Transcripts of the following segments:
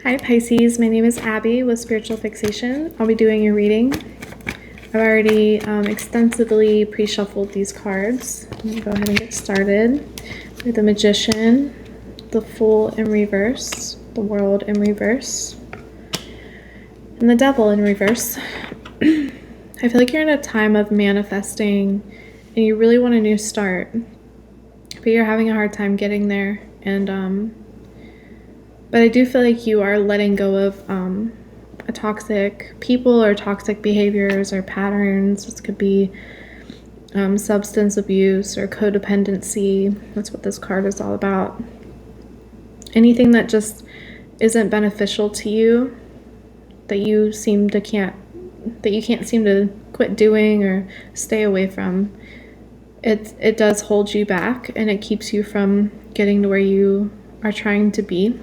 Hi Pisces, my name is Abby with Spiritual Fixation. I'll be doing your reading. I've already extensively pre-shuffled these cards. I'm going to go ahead and get started with the Magician, the Fool in reverse, the World in reverse, and the Devil in reverse. I feel like you're in a time of manifesting and you really want a new start, but you're having a hard time getting there. But I do feel like you are letting go of a toxic people or toxic behaviors or patterns. This could be substance abuse or codependency. That's what this card is all about. Anything that just isn't beneficial to you, that you can't seem to quit doing or stay away from. It does hold you back, and it keeps you from getting to where you are trying to be.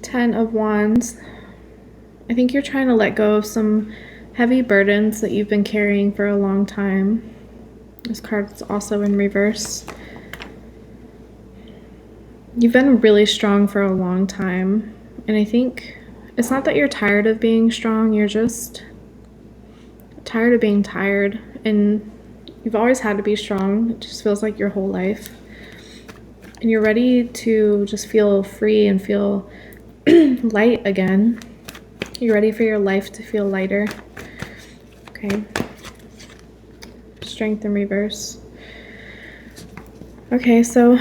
Ten of Wands. I think you're trying to let go of some heavy burdens that you've been carrying for a long time. This card is also in reverse. You've been really strong for a long time, and I think it's not that you're tired of being strong, you're just tired of being tired, and you've always had to be strong. It just feels like your whole life. And you're ready to just feel free and feel light again. You're ready for your life to feel lighter. Okay. Strength in reverse. Okay, so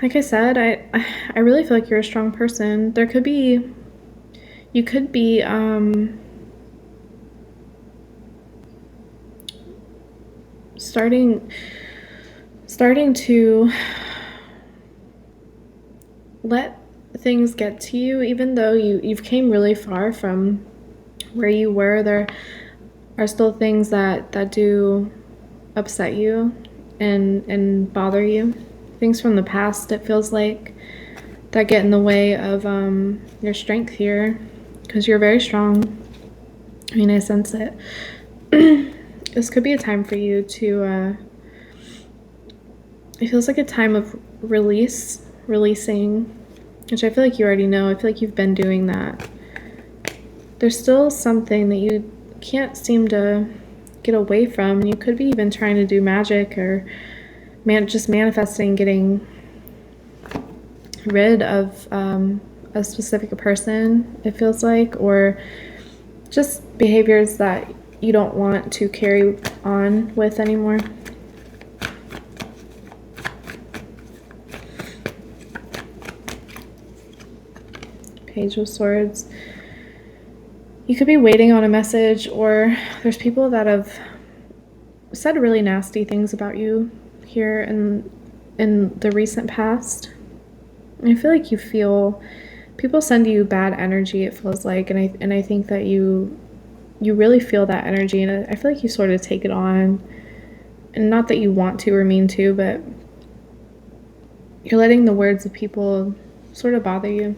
like I said, I really feel like you're a strong person. You could be starting to let things get to you, even though you've came really far from where you were. There are still things that do upset you and bother you. Things from the past, it feels like, that get in the way of your strength here, because you're very strong. I mean, I sense it. This could be a time for you to it feels like a time of releasing, which I feel like you already know. I feel like you've been doing that. There's still something that you can't seem to get away from. You could be even trying to do magic or just manifesting, getting rid of a specific person, it feels like, or just behaviors that you don't want to carry on with anymore. Page of Swords. You could be waiting on a message, or there's people that have said really nasty things about you here in the recent past. I feel like people send you bad energy, it feels like, and I think that you really feel that energy, and I feel like you sort of take it on, and not that you want to or mean to, but you're letting the words of people sort of bother you.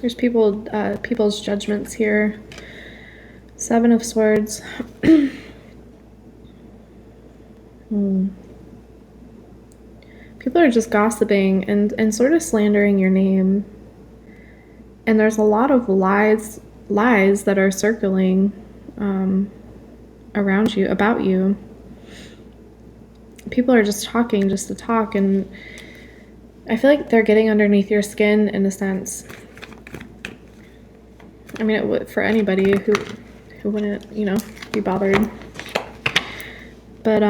There's people's judgments here. Seven of Swords. People are just gossiping and sort of slandering your name. And there's a lot of lies that are circling around you, about you. People are just talking just to talk, and I feel like they're getting underneath your skin in a sense. I mean, it would for anybody who wouldn't, be bothered. But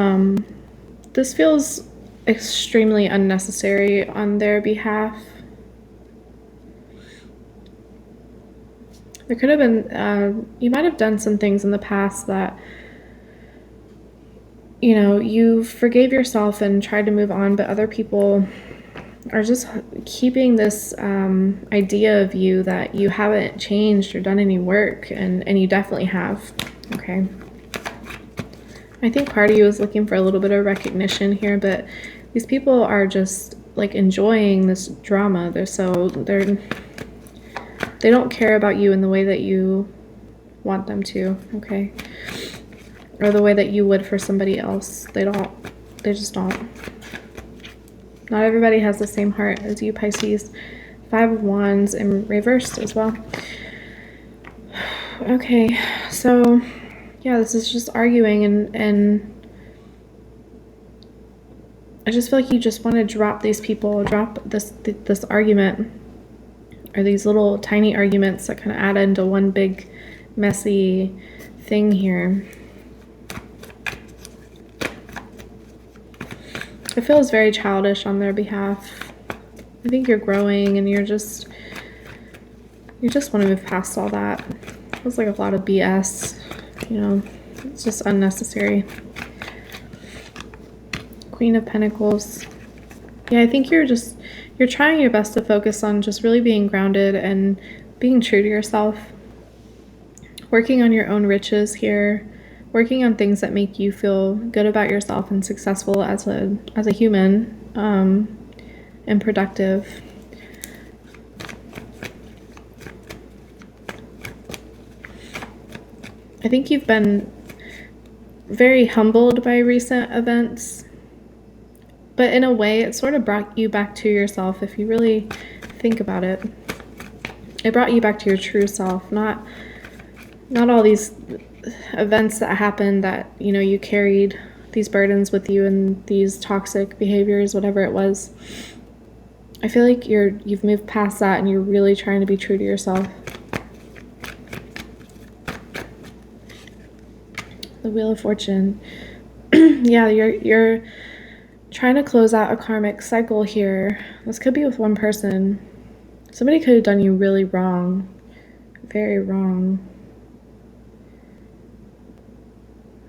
this feels extremely unnecessary on their behalf. There could have been, you might have done some things in the past that, you forgave yourself and tried to move on, but other people are just keeping this idea of you that you haven't changed or done any work, and you definitely have. Okay. I think part of you is looking for a little bit of recognition here, but these people are just like enjoying this drama. They don't care about you in the way that you want them to, okay? Or the way that you would for somebody else. They just don't. Not everybody has the same heart as you, Pisces. 5 of Wands in reversed as well. Okay, so yeah, this is just arguing, and I just feel like you just want to drop these people, drop this argument, or these little tiny arguments that kind of add into one big messy thing here. It feels very childish on their behalf. I think you're growing and you just want to move past all that. It feels like a lot of BS, you know, it's just unnecessary. Queen of Pentacles. Yeah, I think you're trying your best to focus on just really being grounded and being true to yourself. Working on your own riches here. Working on things that make you feel good about yourself and successful as a human, and productive. I think you've been very humbled by recent events, but in a way it sort of brought you back to yourself. If you really think about it, it brought you back to your true self, not all these events that happened that, you know, you carried these burdens with you and these toxic behaviors, whatever it was. I feel like you've moved past that and you're really trying to be true to yourself. The Wheel of Fortune. Yeah, you're trying to close out a karmic cycle here. This could be with one person. Somebody could have done you really wrong. Very wrong.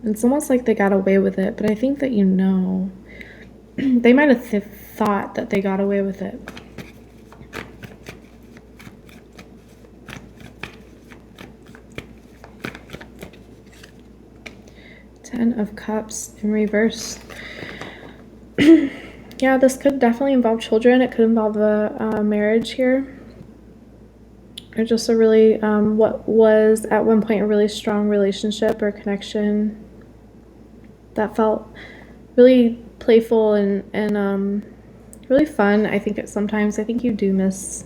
It's almost like they got away with it, but I think that, you know, they might have thought that they got away with it. Ten of Cups in reverse. Yeah, this could definitely involve children. It could involve a marriage here. Or just a really, what was at one point a really strong relationship or connection that felt really playful and really fun. I think sometimes I think you do miss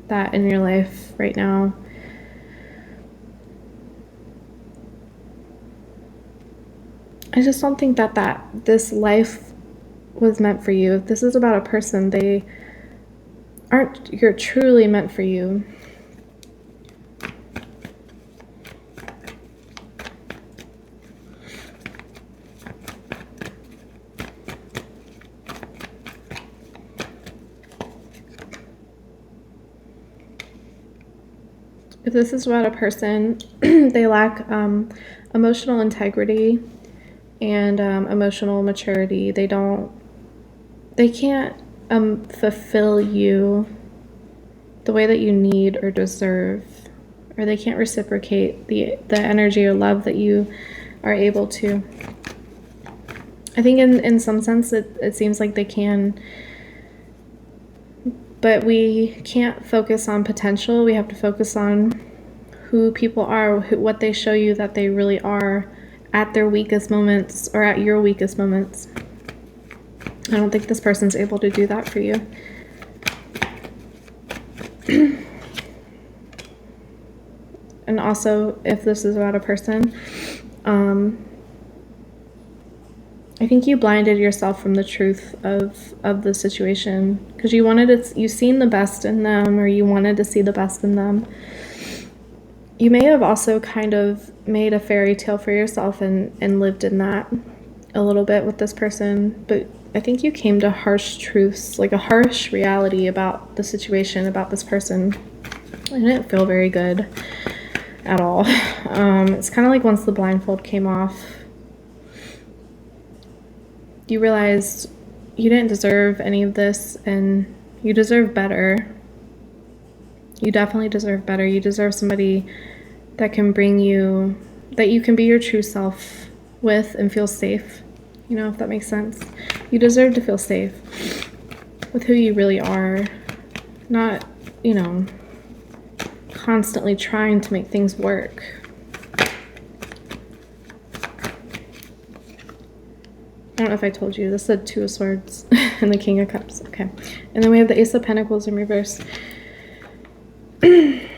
that in your life right now. I just don't think that this life was meant for you. If this is about a person, you're truly meant for you. If this is about a person, they lack emotional integrity and emotional maturity. They can't fulfill you the way that you need or deserve, or they can't reciprocate the energy or love that you are able to. I think in some sense it seems like they can, but we can't focus on potential. We have to focus on who people are, what they show you that they really are at their weakest moments or at your weakest moments. I don't think this person's able to do that for you. And also, if this is about a person, I think you blinded yourself from the truth of the situation because you've seen the best in them, or you wanted to see the best in them. You may have also kind of made a fairy tale for yourself and lived in that a little bit with this person, but I think you came to harsh truths, like a harsh reality about the situation, about this person. It didn't feel very good at all. It's kind of like once the blindfold came off, you realized you didn't deserve any of this and you deserve better. You definitely deserve better. You deserve somebody that can bring you, that you can be your true self with and feel safe. You know, if that makes sense. You deserve to feel safe with who you really are. Not, you know, constantly trying to make things work. don't know if I told you, this is the Two of Swords and the King of Cups. Okay. And then we have the Ace of Pentacles in reverse. You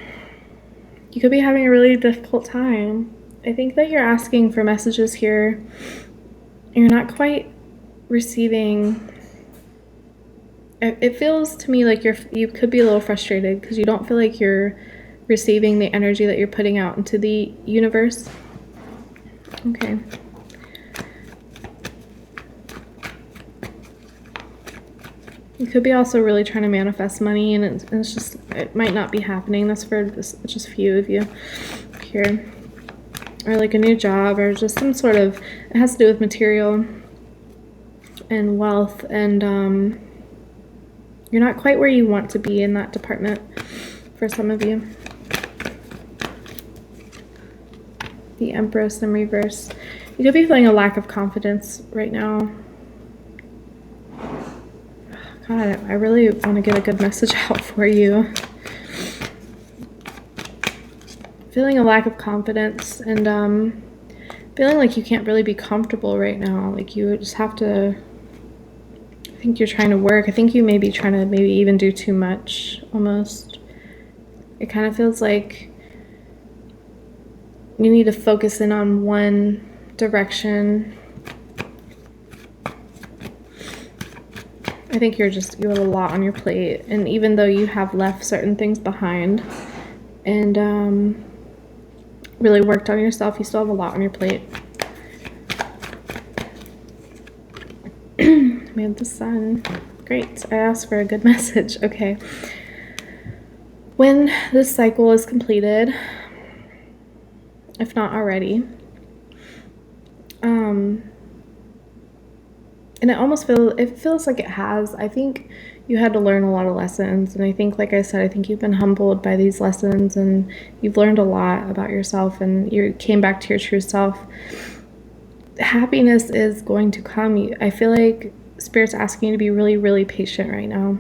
could be having a really difficult time. I think that you're asking for messages here. You're not quite receiving. It feels to me like you could be a little frustrated because you don't feel like you're receiving the energy that you're putting out into the universe. Okay. You could be also really trying to manifest money, and it's just, it might not be happening. That's for just a few of you here. Or like a new job, or just some sort of, it has to do with material and wealth, and you're not quite where you want to be in that department for some of you. The Empress in reverse. You could be feeling a lack of confidence right now. God, I really want to get a good message out for you. Feeling a lack of confidence and feeling like you can't really be comfortable right now. Like you just have to, I think you're trying to work. I think you may be trying to maybe even do too much almost. It kind of feels like you need to focus in on one direction. I think you have a lot on your plate, and even though you have left certain things behind and really worked on yourself, you still have a lot on your plate. We have the Sun. Great. I asked for a good message. Okay. When this cycle is completed, if not already, and it feels like it has. I think you had to learn a lot of lessons, and I think, like I said, I think you've been humbled by these lessons, and you've learned a lot about yourself, and you came back to your true self. Happiness is going to come. I feel like Spirit's asking you to be really, really patient right now.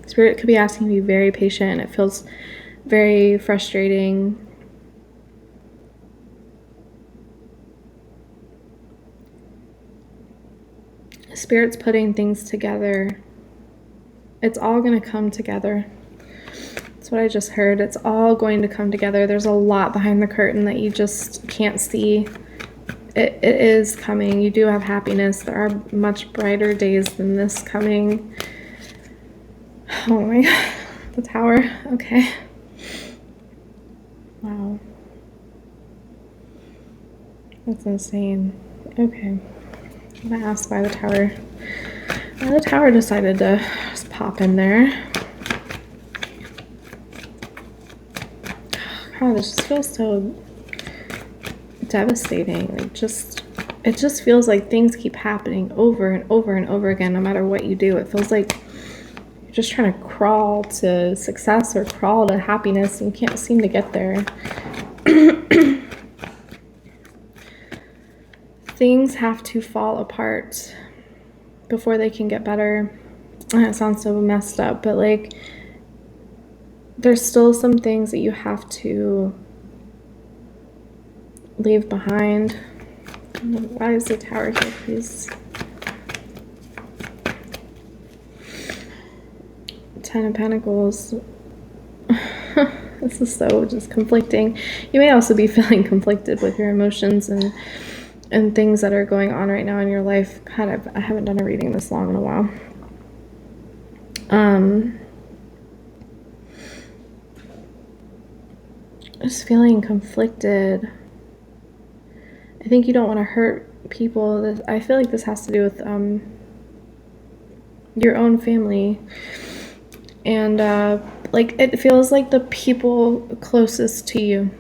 Spirit could be asking you to be very patient. It feels very frustrating. Spirit's putting things together. It's all going to come together. That's what I just heard. It's all going to come together. There's a lot behind the curtain that you just can't see. It is coming. You do have happiness. There are much brighter days than this coming. Oh my God. The Tower. Okay. Wow. That's insane. Okay. I'm gonna ask why the Tower decided to just pop in there. God, this just feels so devastating. It just feels like things keep happening over and over and over again, no matter what you do. It feels like you're just trying to crawl to success or crawl to happiness, and you can't seem to get there. Things have to fall apart before they can get better. And it sounds so messed up, but like there's still some things that you have to leave behind. Why is the Tower here, please? Ten of Pentacles. This is so just conflicting. You may also be feeling conflicted with your emotions and things that are going on right now in your life. God, I haven't done a reading this long in a while. Just feeling conflicted. I think you don't want to hurt people. I feel like this has to do with your own family. And like it feels like the people closest to you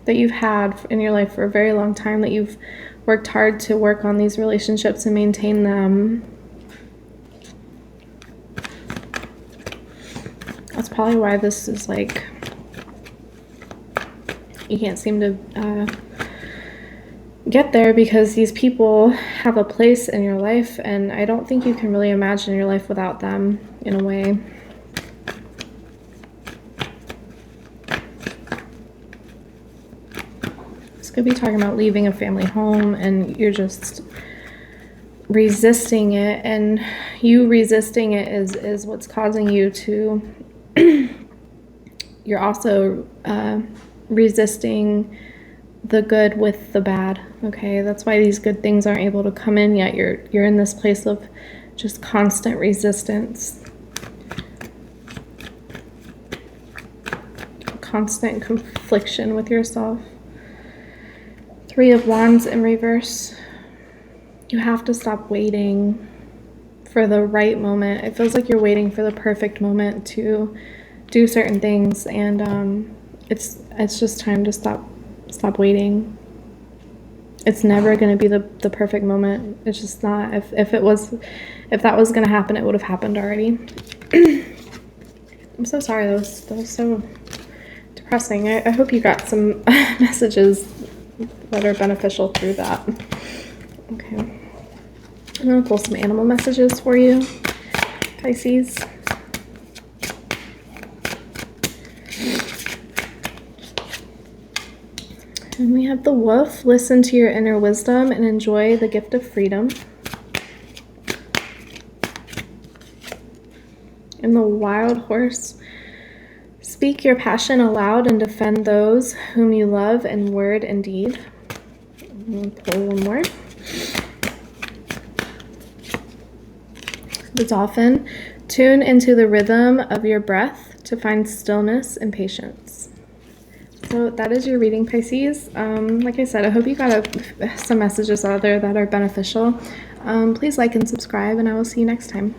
that you've had in your life for a very long time, that you've worked hard to work on these relationships and maintain them. That's probably why this is like, you can't seem to get there, because these people have a place in your life, and I don't think you can really imagine your life without them in a way. This could be talking about leaving a family home and you're just resisting it, and you resisting it is what's causing you to you're also resisting the good with the bad. Okay, that's why these good things aren't able to come in yet. You're in this place of just constant resistance, constant confliction with yourself. 3 of Wands in reverse. You have to stop waiting for the right moment. It feels like you're waiting for the perfect moment to do certain things, and it's just time to stop waiting. It's never going to be the perfect moment. It's just not. If that was going to happen, it would have happened already. I'm so sorry. That was so depressing. I hope you got some messages that are beneficial through that. Okay. I'm going to pull some animal messages for you, Pisces. And we have the wolf. Listen to your inner wisdom and enjoy the gift of freedom. And the wild horse. Speak your passion aloud and defend those whom you love in word and deed. I'm going to pull one more. The dolphin. Tune into the rhythm of your breath to find stillness and patience. So that is your reading, Pisces. Like I said, I hope you got some messages out there that are beneficial. Please like and subscribe, and I will see you next time.